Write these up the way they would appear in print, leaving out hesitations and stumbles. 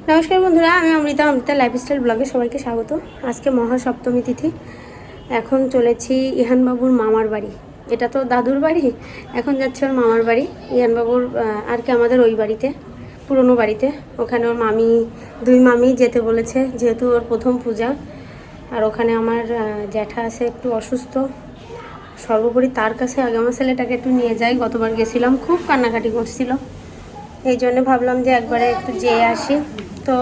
নমস্কার বন্ধুরা, আমি অমৃতা লাইফস্টাইল ব্লগে সবাইকে স্বাগত। আজকে মহাসপ্তমী তিথি। এখন চলেছি ইহানবাবুর মামার বাড়ি। এটা তো দাদুর বাড়ি, এখন যাচ্ছে ওর মামার বাড়ি। ইহানবাবুর আর কি আমাদের ওই বাড়িতে, পুরনো বাড়িতে। ওখানে ওর মামি, দুই মামি যেতে বলেছে, যেহেতু ওর প্রথম পূজা। আর ওখানে আমার জ্যাঠা আছে, একটু অসুস্থ। সর্বোপরি তার কাছে আগে আমার ছেলেটাকে একটু নিয়ে যাই। গতবার গেছিলাম, খুব কান্নাকাটি করছিল। এই জন্য ভাবলাম যে একবারে একটু যেয়ে আসি। তো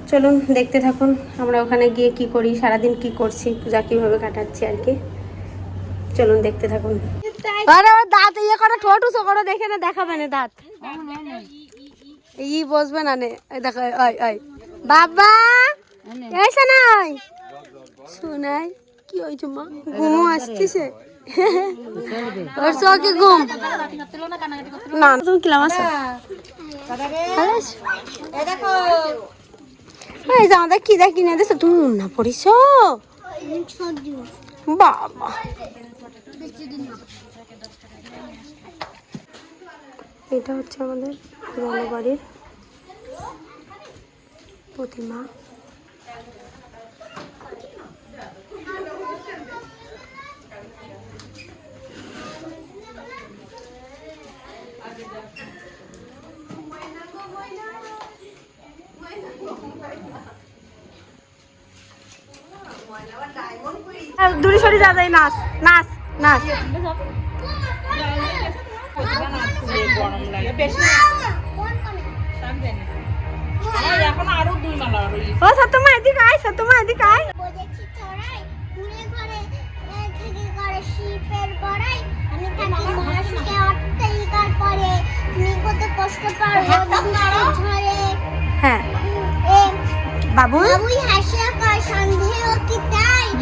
চলুন দেখতে থাকুন আমরা ওখানে গিয়ে কি করি, সারাদিন কি করছি, পূজা কীভাবে কাটাচ্ছি আর কি। চলুন দেখতে থাকুন। আরে ওর দাঁত ইয়ে করে, ঠোঁট উঁচু করে দেখে না, দেখাবে না দাঁত, ই বসবে না নে। দেখো ওই ওই বাবা এসে নাই শোনাই কি হয়েছে মা, ঘুমও আসতেছে ওর চোখে ঘুম না। তুমি কিলাম আছো আমাদের কি দেখ কিনে দিছো, তুমি না পড়িস বাবা। এটা হচ্ছে আমাদের পুরনো বাড়ির প্রতিমা। দূরে সরে যা যায়, নাচ নাচ নাচ। ও সত্যমা এদিকে আয়, সত্যমা এদিকে আয়। হ্যাঁ বাবু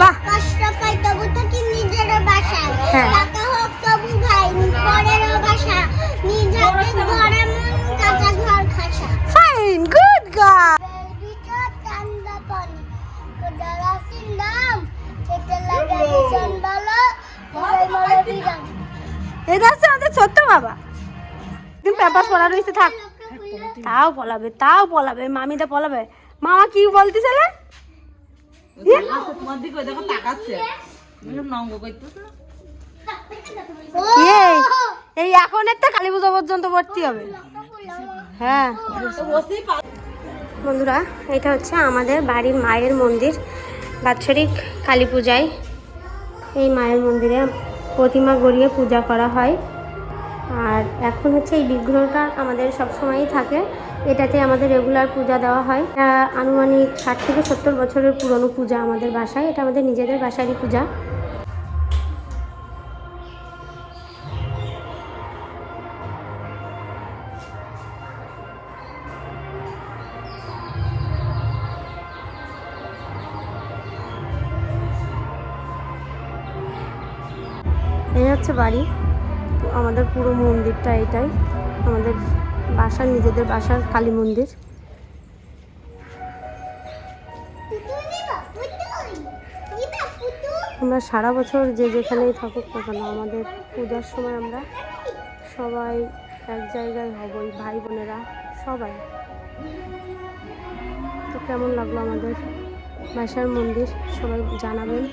বাহ, কষ্ট পাই তবু তো কি নিজের বাসা, টাকা হোক তবু ভাই পরের বাসা, নিজ হাতে ঘরে মন কাঁচা ঘর খাসা। Fine, good girl. ভিতর ঠান্ডা পানি কোদারা সিলাম খেতে লাগে ভীষণ ভালো মরে মরে বিরাম। এটা হচ্ছে আমাদের ছোট্ট বাবা। দিন পেপার পড়া রয়েছে, থাক তাও পলাবে মামিদা পলাবে। মামা কি বলতেছিলে? এই এখন একটা কালী পুজো পর্যন্ত ভর্তি হবে। হ্যাঁ বন্ধুরা, এটা হচ্ছে আমাদের বাড়ির মায়ের মন্দির। বাৎসরিক কালী পূজায় এই মায়ের মন্দিরে প্রতিমা গড়িয়ে পূজা করা হয়। আর এখন হচ্ছে এই বিগ্রহটা আমাদের সবসময়ই থাকে, এটাতে আমাদের রেগুলার পূজা দেওয়া হয়। আনুমানিক 60 থেকে 70 বছরের পুরনো পূজা আমাদের বাসায়। এটা আমাদের নিজেদের বাসারই পূজা। এই হচ্ছে বাড়ি, আমাদের পুরো মন্দিরটা এটাই আমাদের বাসার, নিজেদের বাসার কালী মন্দির। আমরা সারা বছর যে যেখানেই থাকুক না কেন, আমাদের পূজার সময় আমরা সবাই এক জায়গায় হবই, ভাই বোনেরা সবাই। তো কেমন লাগলো আমাদের বাসার মন্দির সবাই জানাবেন।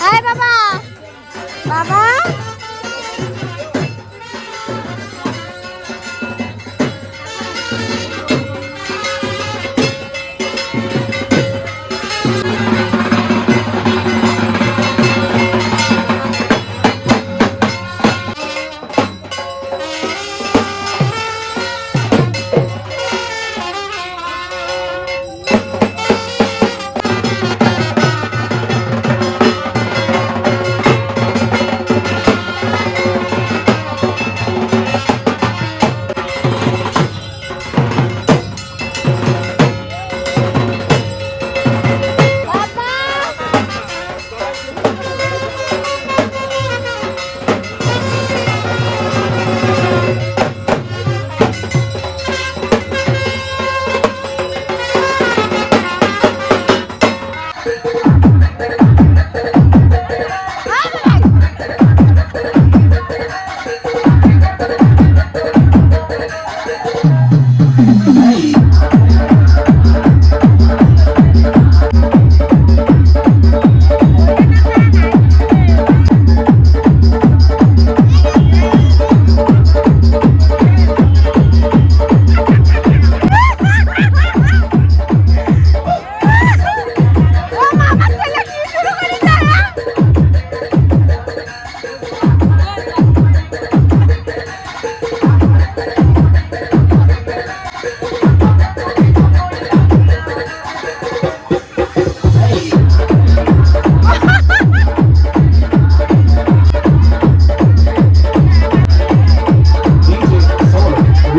হাই বাবা, বাবা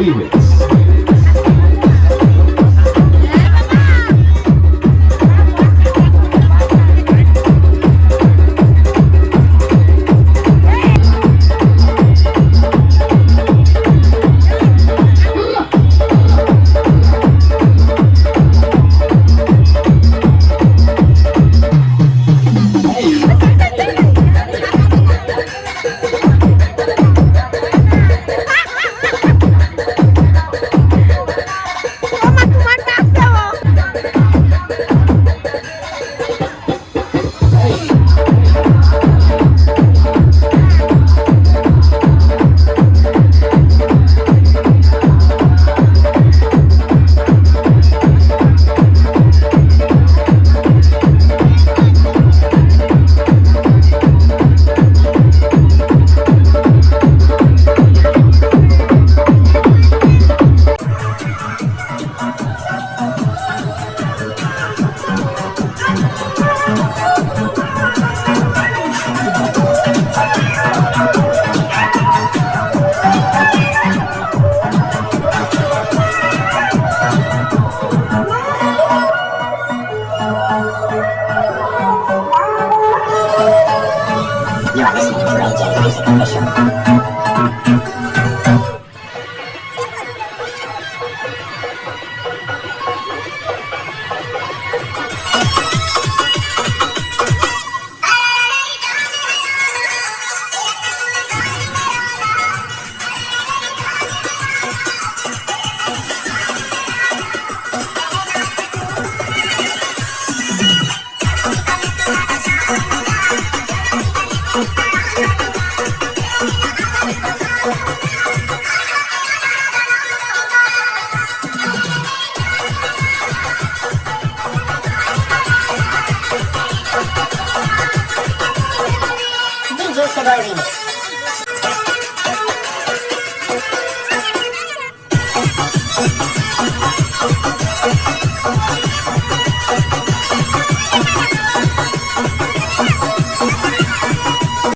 Remix. You are listening to AJ Music Official. DJ Sugoi Remix.